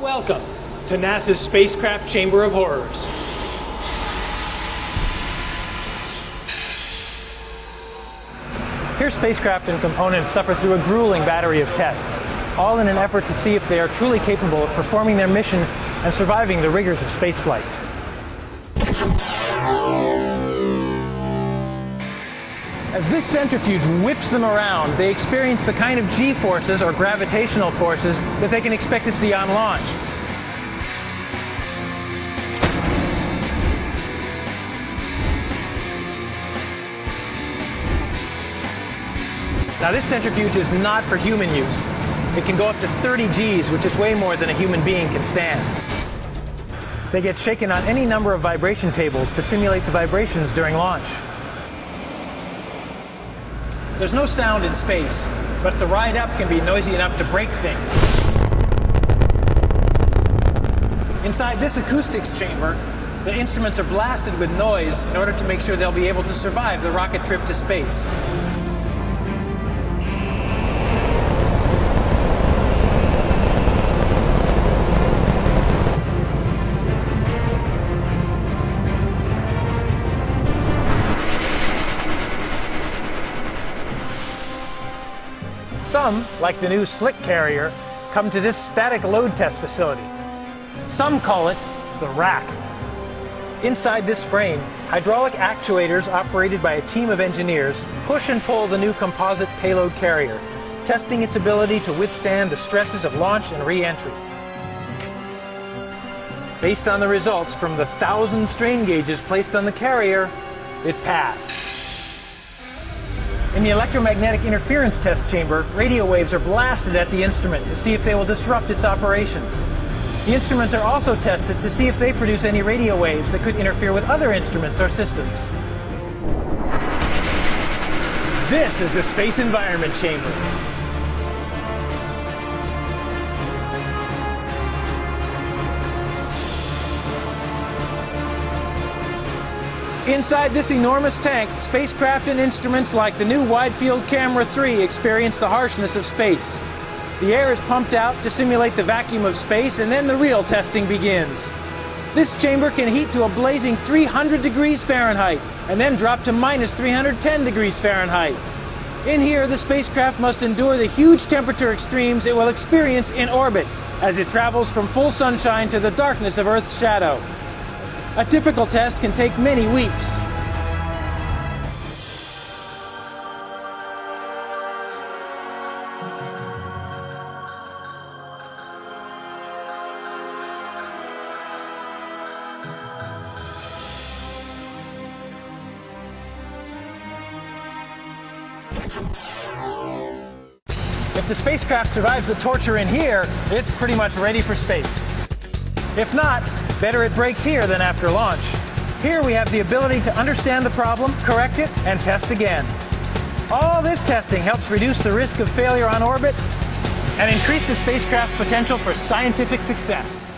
Welcome to NASA's Spacecraft Chamber of Horrors. Here, spacecraft and components suffer through a grueling battery of tests, all in an effort to see if they are truly capable of performing their mission and surviving the rigors of spaceflight. As this centrifuge whips them around, they experience the kind of G-forces, or gravitational forces, that they can expect to see on launch. Now, this centrifuge is not for human use. It can go up to 30 Gs, which is way more than a human being can stand. They get shaken on any number of vibration tables to simulate the vibrations during launch. There's no sound in space, but the ride up can be noisy enough to break things. Inside this acoustics chamber, the instruments are blasted with noise in order to make sure they'll be able to survive the rocket trip to space. Some, like the new Slick carrier, come to this static load test facility. Some call it the rack. Inside this frame, hydraulic actuators operated by a team of engineers push and pull the new composite payload carrier, testing its ability to withstand the stresses of launch and re-entry. Based on the results from the 1,000 strain gauges placed on the carrier, it passed. In the electromagnetic interference test chamber, radio waves are blasted at the instrument to see if they will disrupt its operations. The instruments are also tested to see if they produce any radio waves that could interfere with other instruments or systems. This is the Space Environment Chamber. Inside this enormous tank, spacecraft and instruments like the new Wide-Field Camera 3 experience the harshness of space. The air is pumped out to simulate the vacuum of space, and then the real testing begins. This chamber can heat to a blazing 300 degrees Fahrenheit, and then drop to minus 310 degrees Fahrenheit. In here, the spacecraft must endure the huge temperature extremes it will experience in orbit as it travels from full sunshine to the darkness of Earth's shadow. A typical test can take many weeks. If the spacecraft survives the torture in here, it's pretty much ready for space. If not, better it breaks here than after launch. Here we have the ability to understand the problem, correct it, and test again. All this testing helps reduce the risk of failure on orbit and increase the spacecraft's potential for scientific success.